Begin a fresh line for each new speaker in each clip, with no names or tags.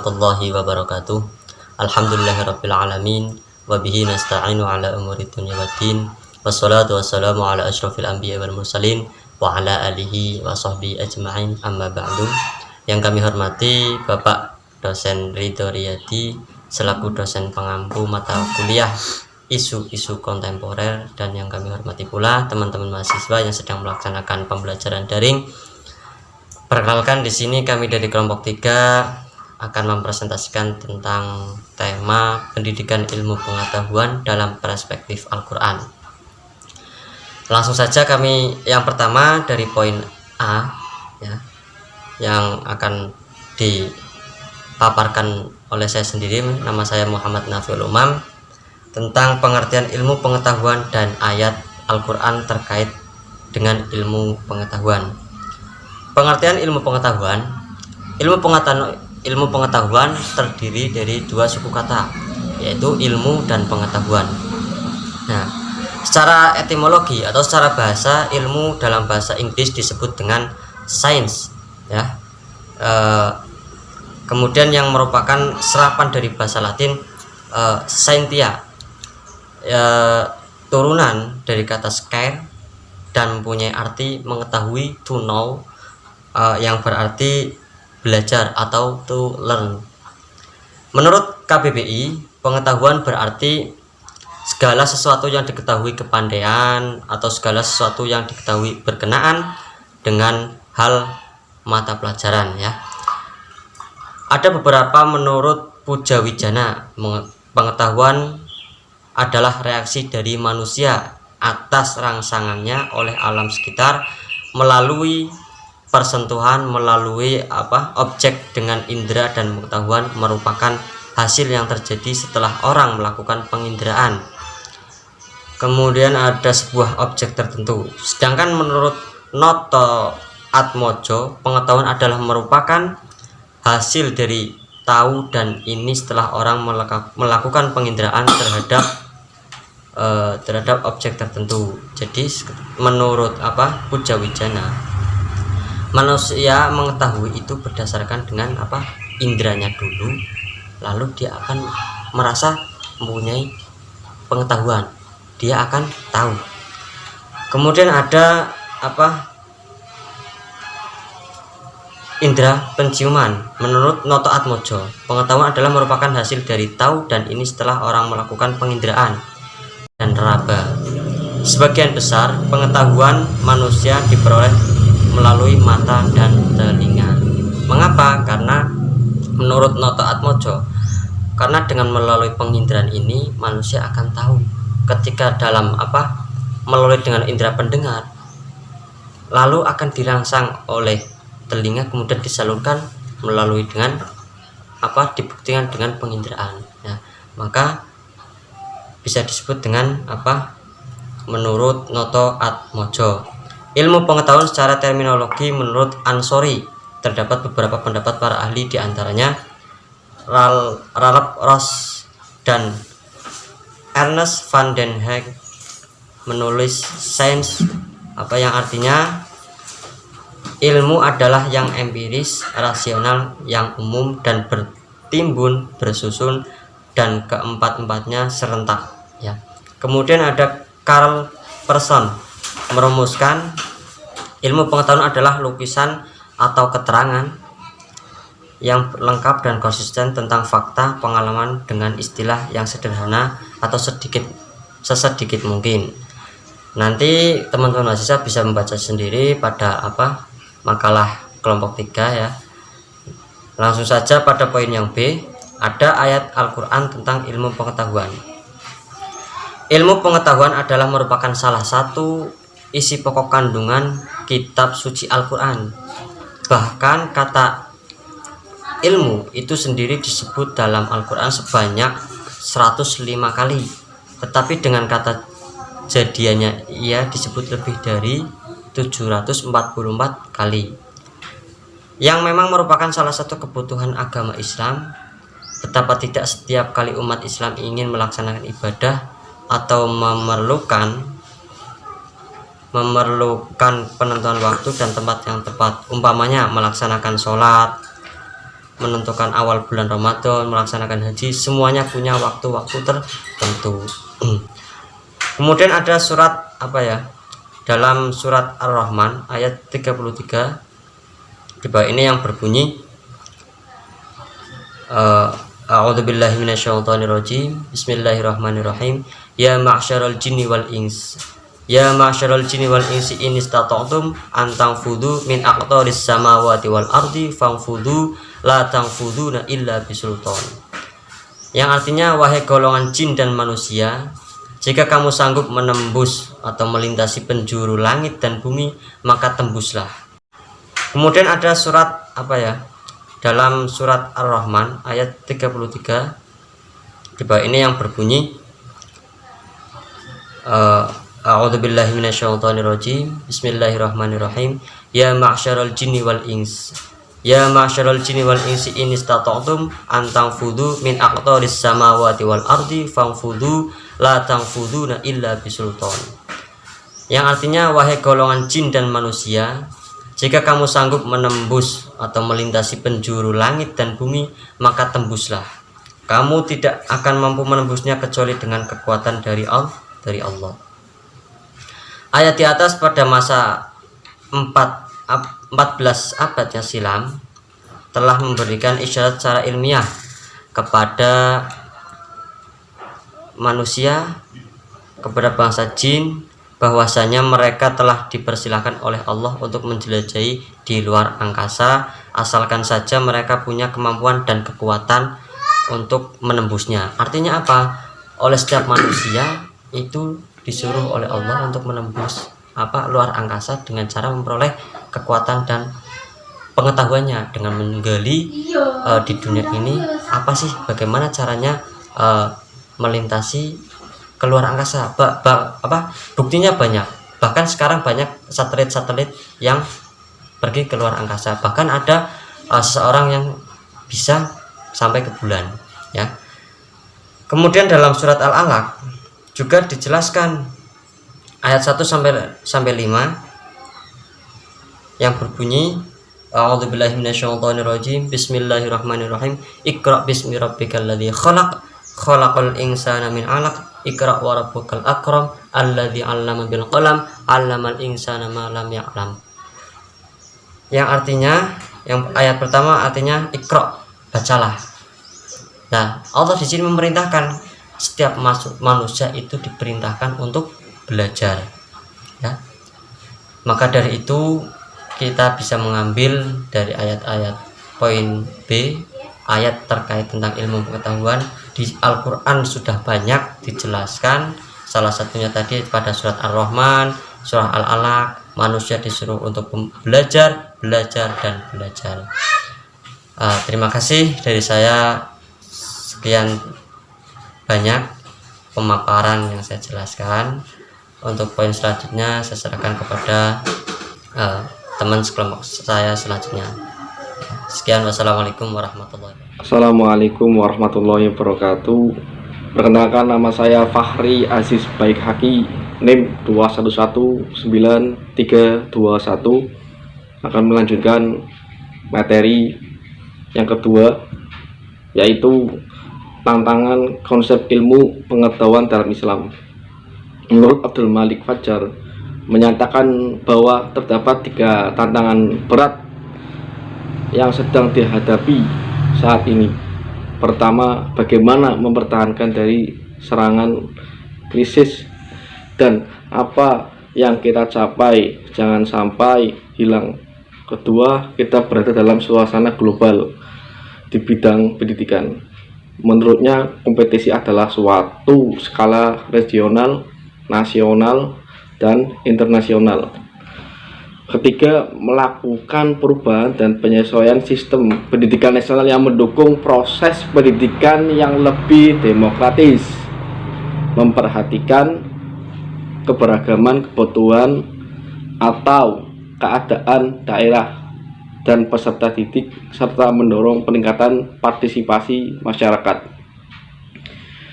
warahmatullahi wabarakatuh. Alhamdulillahirabbil alamin wa bihi nasta'inu ala umuri dunya waddin. Wassalatu wassalamu ala asyrofil anbiya wal mursalin wa ala alihi wa sahbihi ajma'in, amma ba'du. Yang kami hormati Bapak dosen Ridho Riyadi selaku dosen pengampu mata kuliah isu-isu kontemporer, dan yang kami hormati pula teman-teman mahasiswa yang sedang melaksanakan pembelajaran daring. Perkenalkan, di sini kami dari kelompok 3 akan mempresentasikan tentang tema pendidikan ilmu pengetahuan dalam perspektif Al-Quran. Langsung saja kami yang pertama dari poin A ya, yang akan dipaparkan oleh saya sendiri. Nama saya Muhammad Nafiul Umam, tentang pengertian ilmu pengetahuan dan ayat Al-Quran terkait dengan ilmu pengetahuan. Pengertian ilmu pengetahuan. Ilmu pengetahuan terdiri dari dua suku kata, yaitu ilmu dan pengetahuan. Nah, secara etimologi atau secara bahasa, ilmu dalam bahasa Inggris disebut dengan science ya. Kemudian yang merupakan serapan dari bahasa Latin scientia, turunan dari kata scare dan mempunyai arti mengetahui, to know, yang berarti belajar atau to learn. Menurut KBBI, pengetahuan berarti segala sesuatu yang diketahui kepandaian atau segala sesuatu yang diketahui berkenaan dengan hal mata pelajaran ya. Ada beberapa menurut Pujawijana, pengetahuan adalah reaksi dari manusia atas rangsangannya oleh alam sekitar melalui persentuhan, melalui objek dengan indera, dan pengetahuan merupakan hasil yang terjadi setelah orang melakukan penginderaan. Kemudian ada sebuah objek tertentu. Sedangkan menurut Noto Atmojo, pengetahuan adalah merupakan hasil dari tahu dan ini setelah orang melakukan penginderaan terhadap objek tertentu. Jadi menurut Pujawijana, manusia mengetahui itu berdasarkan dengan inderanya dulu, lalu dia akan merasa mempunyai pengetahuan, dia akan tahu. Kemudian ada indera penciuman. Menurut Noto Atmojo, pengetahuan adalah merupakan hasil dari tahu dan ini setelah orang melakukan penginderaan dan raba. Sebagian besar pengetahuan manusia diperoleh melalui mata dan telinga. Mengapa? Karena menurut Noto Atmojo, karena dengan melalui penginderaan ini manusia akan tahu. Ketika dalam melalui dengan indera pendengar, lalu akan dirangsang oleh telinga, kemudian disalurkan melalui dengan dibuktikan dengan penginderaan. Nah, maka bisa disebut dengan menurut Noto Atmojo. Ilmu pengetahuan secara terminologi menurut Ansori, terdapat beberapa pendapat para ahli, diantaranya Ralph Ross dan Ernest van den Heek menulis sains, yang artinya ilmu adalah yang empiris, rasional, yang umum dan bertimbun, bersusun, dan keempat-empatnya serentak ya. Kemudian ada Carl Person merumuskan ilmu pengetahuan adalah lukisan atau keterangan yang lengkap dan konsisten tentang fakta pengalaman dengan istilah yang sederhana atau sesedikit mungkin. Nanti teman-teman mahasiswa bisa membaca sendiri pada makalah kelompok 3 ya. Langsung saja pada poin yang B, ada ayat Al-Quran tentang ilmu pengetahuan. Ilmu pengetahuan adalah merupakan salah satu isi pokok kandungan kitab suci Al-Quran. Bahkan kata ilmu itu sendiri disebut dalam Al-Quran sebanyak 105 kali, tetapi dengan kata jadiannya ia disebut lebih dari 744 kali, yang memang merupakan salah satu kebutuhan agama Islam. Betapa tidak setiap kali umat Islam ingin melaksanakan ibadah atau memerlukan penentuan waktu dan tempat yang tepat, umpamanya melaksanakan sholat, menentukan awal bulan Ramadan, melaksanakan haji, semuanya punya waktu-waktu tertentu. Kemudian ada surat dalam surat Ar-Rahman ayat 33 di bawah ini yang berbunyi A'udzubillahi minasyaitonirrajim. Bismillahirrahmanirrahim. Ya ma'syaral jinni wal ins. Ya ma'syaral jinni wal insi in istata'tum an tanfudu min aqtaris samawati wal ardi fanfudu la tanfuduna illa bisultan. Yang artinya, wahai golongan jin dan manusia, jika kamu sanggup menembus atau melintasi penjuru langit dan bumi, maka tembuslah. Kemudian ada surat dalam surat Ar-Rahman ayat 33 di bawah ini yang berbunyi A'udzubillahi minasyaitonirrajim. Bismillahirrahmanirrahim. Ya ma'syaral jinni wal ins. Ya ma'syaral jinni wal insi in istata'tum an tanfudu min aqtaris samawati wal ardi fanfudu la tanfuduna illa bisultan. Yang artinya, wahai golongan jin dan manusia, jika kamu sanggup menembus atau melintasi penjuru langit dan bumi, maka tembuslah. Kamu tidak akan mampu menembusnya kecuali dengan kekuatan dari Allah. Ayat di atas pada masa 14 abad yang silam telah memberikan isyarat secara ilmiah kepada manusia, kepada bangsa jin, bahwasanya mereka telah dipersilahkan oleh Allah untuk menjelajahi di luar angkasa, asalkan saja mereka punya kemampuan dan kekuatan untuk menembusnya. Artinya apa? Oleh setiap manusia itu disuruh oleh Allah untuk menembus luar angkasa dengan cara memperoleh kekuatan dan pengetahuannya, dengan menggali di dunia ini bagaimana caranya melintasi keluar angkasa. Buktinya banyak. Bahkan sekarang banyak satelit-satelit yang pergi ke luar angkasa. Bahkan ada seseorang yang bisa sampai ke bulan, ya. Kemudian dalam surat Al-Alaq juga dijelaskan ayat 1 sampai 5 yang berbunyi A'udzubillahi minasyaitonirrajim. Bismillahirrahmanirrahim. Iqra bismi rabbikal ladzi khalaq. Khalaqal insana min 'alaq. Iqra wa rabbukal akram alladzi 'allama bil qalam 'allamal insana ma lam ya'lam. Yang artinya, yang ayat pertama artinya Iqra, bacalah. Nah, Allah di sini memerintahkan setiap manusia itu diperintahkan untuk belajar, ya. Maka dari itu kita bisa mengambil dari ayat-ayat poin B, ayat terkait tentang ilmu pengetahuan di Al-Quran sudah banyak dijelaskan. Salah satunya tadi pada surat Ar-Rahman, surah Al-Alaq, manusia disuruh untuk belajar. Terima kasih dari saya. Sekian banyak pemaparan yang saya jelaskan. Untuk poin selanjutnya saya serahkan kepada teman sekelompok saya selanjutnya. Sekian, wassalamualaikum warahmatullahi wabarakatuh.
Assalamualaikum warahmatullahi wabarakatuh. Perkenalkan, nama saya Fahri Aziz Baik Haki, NIM 21193321. Akan melanjutkan materi yang kedua, yaitu tantangan konsep ilmu pengetahuan dalam Islam. Menurut Abdul Malik Fajar menyatakan bahwa terdapat 3 tantangan berat yang sedang dihadapi saat ini. Pertama, bagaimana mempertahankan dari serangan krisis, dan apa yang kita capai jangan sampai hilang. Kedua, kita berada dalam suasana global di bidang pendidikan. Menurutnya, kompetisi adalah suatu skala regional, nasional, dan internasional. Ketiga, melakukan perubahan dan penyesuaian sistem pendidikan nasional yang mendukung proses pendidikan yang lebih demokratis, memperhatikan keberagaman kebutuhan atau keadaan daerah dan peserta didik, serta mendorong peningkatan partisipasi masyarakat.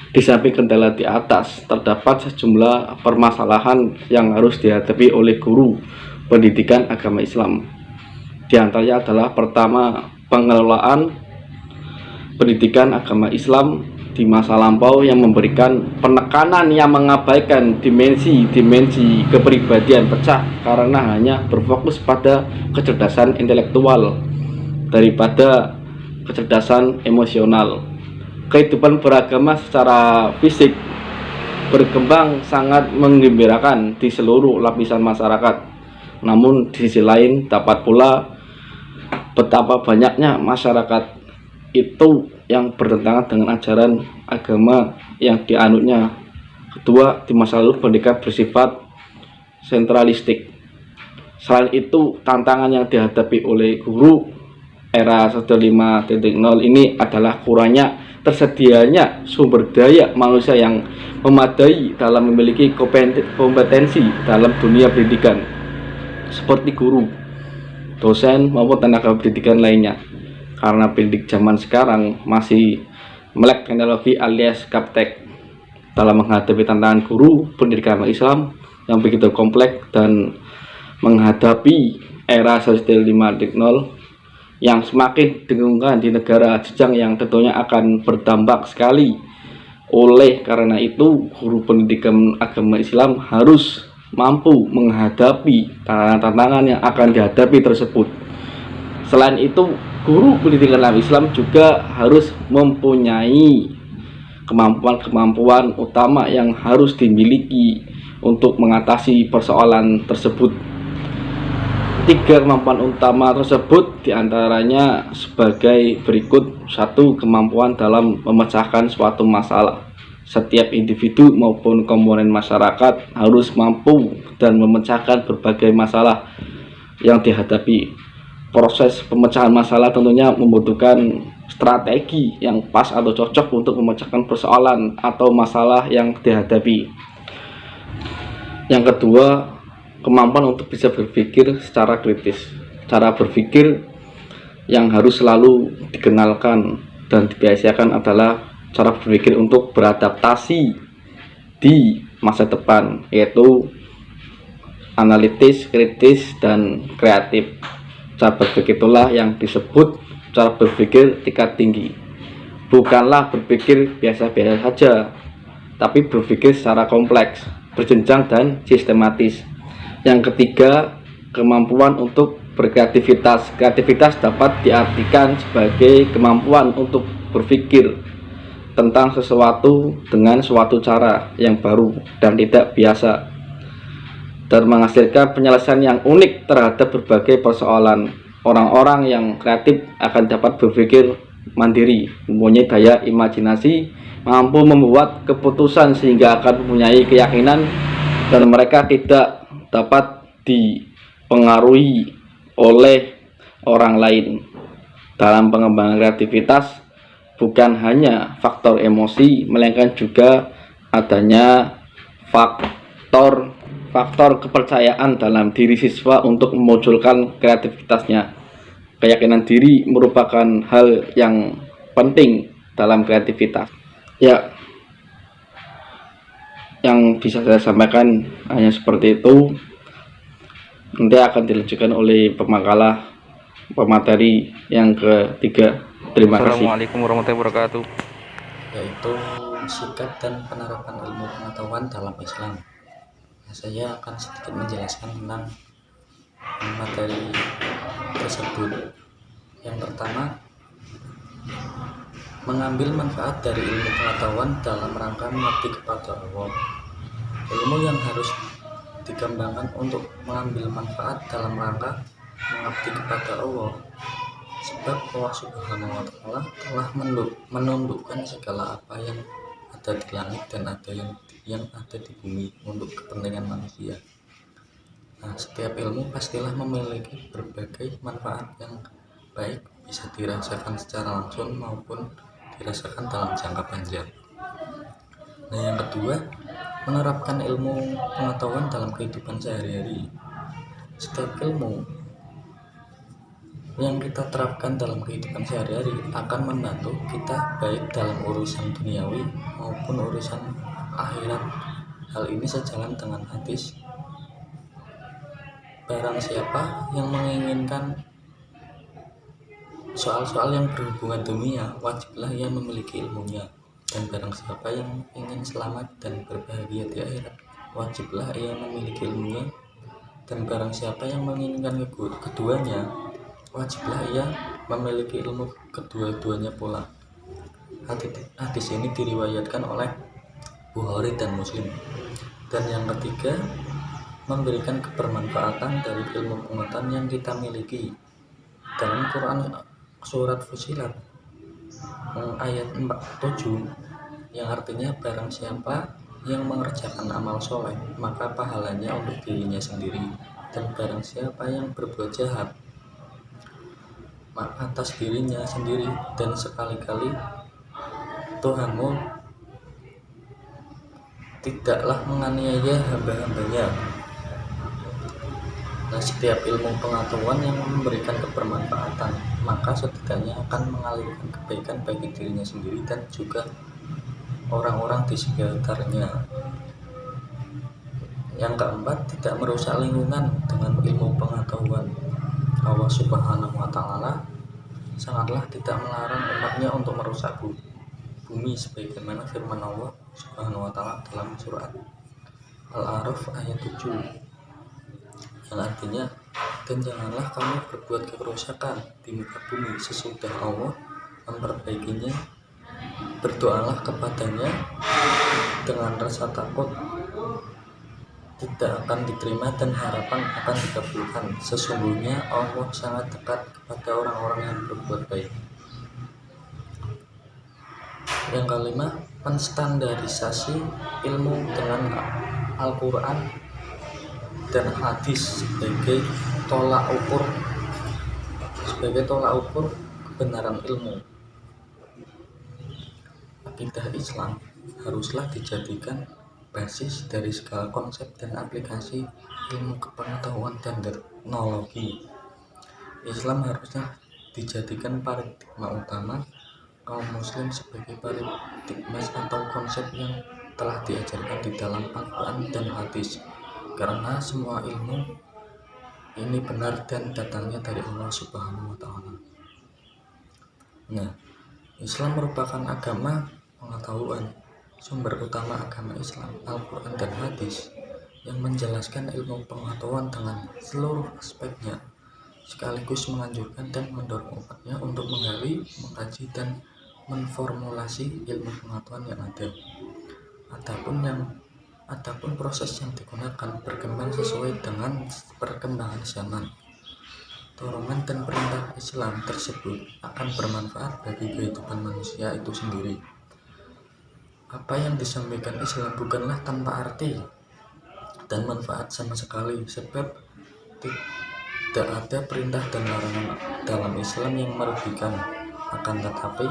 Di samping kendala di atas, terdapat sejumlah permasalahan yang harus dihadapi oleh guru pendidikan agama Islam. Di antaranya adalah pertama, pengelolaan pendidikan agama Islam di masa lampau yang memberikan penekanan yang mengabaikan dimensi-dimensi kepribadian pecah karena hanya berfokus pada kecerdasan intelektual daripada kecerdasan emosional. Kehidupan beragama secara fisik berkembang sangat menggembirakan di seluruh lapisan masyarakat. Namun di sisi lain dapat pula betapa banyaknya masyarakat itu yang bertentangan dengan ajaran agama yang dianutnya. Kedua, di masa lalu pendidikan bersifat sentralistik. Selain itu, tantangan yang dihadapi oleh guru era 5.0 ini adalah kurangnya tersedianya sumber daya manusia yang memadai dalam memiliki kompetensi dalam dunia pendidikan seperti guru, dosen maupun tenaga pendidikan lainnya. Karena pendidik zaman sekarang masih melek teknologi alias gaptek dalam menghadapi tantangan guru pendidikan Islam yang begitu kompleks dan menghadapi era 5.0 yang semakin didengungkan di negara jejang yang tentunya akan berdampak sekali. Oleh karena itu, guru pendidikan agama Islam harus mampu menghadapi tantangan-tantangan yang akan dihadapi tersebut. Selain itu, guru pendidikan Islam juga harus mempunyai kemampuan-kemampuan utama yang harus dimiliki untuk mengatasi persoalan tersebut. 3 kemampuan utama tersebut diantaranya sebagai berikut. 1. Kemampuan dalam memecahkan suatu masalah. Setiap individu maupun komponen masyarakat harus mampu dan memecahkan berbagai masalah yang dihadapi. Proses pemecahan masalah tentunya membutuhkan strategi yang pas atau cocok untuk memecahkan persoalan atau masalah yang dihadapi. Yang kedua, kemampuan untuk bisa berpikir secara kritis. Cara berpikir yang harus selalu dikenalkan dan dibiasakan adalah cara berpikir untuk beradaptasi di masa depan, yaitu analitis, kritis, dan kreatif. Cara berpikir itulah yang disebut cara berpikir tingkat tinggi. Bukanlah berpikir biasa-biasa saja, tapi berpikir secara kompleks, berjenjang, dan sistematis. Yang ketiga, kemampuan untuk berkreativitas. Kreativitas dapat diartikan sebagai kemampuan untuk berpikir tentang sesuatu dengan suatu cara yang baru dan tidak biasa, dan menghasilkan penyelesaian yang unik terhadap berbagai persoalan. Orang-orang yang kreatif akan dapat berpikir mandiri, mempunyai daya imajinasi, mampu membuat keputusan sehingga akan mempunyai keyakinan, dan mereka tidak dapat dipengaruhi oleh orang lain. Dalam pengembangan kreativitas bukan hanya faktor emosi, melainkan juga adanya faktor kepercayaan dalam diri siswa untuk memunculkan kreativitasnya. Keyakinan diri merupakan hal yang penting dalam kreativitas. Ya, yang bisa saya sampaikan hanya seperti itu. Nanti akan dilanjutkan oleh pemateri yang ketiga. Terima kasih.
Assalamualaikum warahmatullahi wabarakatuh.
Yaitu sikap dan penerapan ilmu pengetahuan dalam Islam. Saya akan sedikit menjelaskan tentang materi tersebut. Yang pertama, mengambil manfaat dari ilmu pengetahuan dalam rangka mengabdi kepada Allah. Ilmu yang harus dikembangkan untuk mengambil manfaat dalam rangka mengabdi kepada Allah, sebab Allah Subhanahu wa Ta'ala telah menundukkan segala apa yang ada di langit dan ada yang ada di bumi untuk kepentingan manusia. Nah, setiap ilmu pastilah memiliki berbagai manfaat yang baik, bisa dirasakan secara langsung maupun dirasakan dalam jangka panjang. Nah, yang kedua, menerapkan ilmu pengetahuan dalam kehidupan sehari-hari. Setiap ilmu yang kita terapkan dalam kehidupan sehari-hari akan membantu kita baik dalam urusan duniawi maupun urusan akhirat. Hal ini sejalan dengan hadis, barang siapa yang menginginkan
soal-soal yang berhubungan dunia, wajiblah ia memiliki ilmunya. Dan barang siapa yang ingin selamat dan berbahagia di akhirat, wajiblah ia memiliki ilmunya. Dan barang siapa yang menginginkan keduanya, wajiblah ia memiliki ilmu kedua-duanya pula. Hadis ini diriwayatkan oleh Bukhari dan Muslim. Dan yang ketiga, memberikan kebermanfaatan dari ilmu pengetahuan yang kita miliki. Dalam Quran surat Fusilat ayat 47 yang artinya barang siapa yang mengerjakan amal soleh maka pahalanya untuk dirinya sendiri, dan barang siapa yang berbuat jahat maka atas dirinya sendiri, dan sekali-kali Tuhanmu tidaklah menganiaya hamba-hambanya. Nah, setiap ilmu pengetahuan yang memberikan kebermanfaatan maka setidaknya akan mengalirkan kebaikan bagi dirinya sendiri dan juga orang-orang di sekitarnya. Yang keempat, tidak merusak lingkungan dengan ilmu pengetahuan. Allah Subhanahu wa Ta'ala sangatlah tidak melarang umatnya untuk merusak bumi, sebagaimana firman Allah Subhanahu wa Ta'ala dalam surat Al-A'raf ayat 7 yang artinya, dan janganlah kamu berbuat kerusakan di muka bumi sesudah Allah memperbaikinya. Berdoalah kepadanya dengan rasa takut tidak akan diterima dan harapan akan dikabulkan. Sesungguhnya Allah sangat dekat kepada orang-orang yang berbuat baik. Yang kelima, menstandarisasi ilmu dengan Al-Quran dan hadis sebagai tolak ukur kebenaran ilmu. Akidah Islam haruslah dijadikan basis dari segala konsep dan aplikasi ilmu kepengetahuan dan teknologi. Islam harusnya dijadikan paradigma utama kaum muslim sebagai paradigma atau konsep yang telah diajarkan di dalam Al-Quran dan hadis, karena semua ilmu ini benar dan datangnya dari Allah Subhanahu wa Ta'ala. Nah, Islam merupakan agama pengetahuan. Sumber utama agama Islam, Al-Quran dan hadis, yang menjelaskan ilmu pengetahuan dengan seluruh aspeknya, sekaligus menganjurkan dan mendorong umatnya untuk menggali, mengkaji, dan menformulasi ilmu pengetahuan yang ada. Adapun proses yang digunakan berkembang sesuai dengan perkembangan zaman. Dorongan dan perintah Islam tersebut akan bermanfaat bagi kehidupan manusia itu sendiri. Apa yang disampaikan Islam bukanlah tanpa arti dan manfaat sama sekali, sebab tidak ada perintah dan larangan dalam Islam yang merugikan, akan tetapi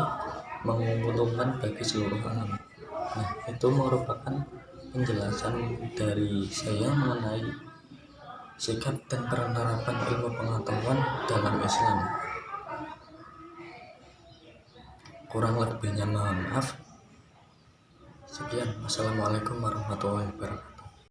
menguntungkan bagi seluruh alam. Nah, itu merupakan penjelasan dari saya mengenai sikap dan penerapan ilmu pengetahuan dalam Islam. Kurang lebihnya mohon maaf. Sekian, wassalamualaikum warahmatullahi wabarakatuh.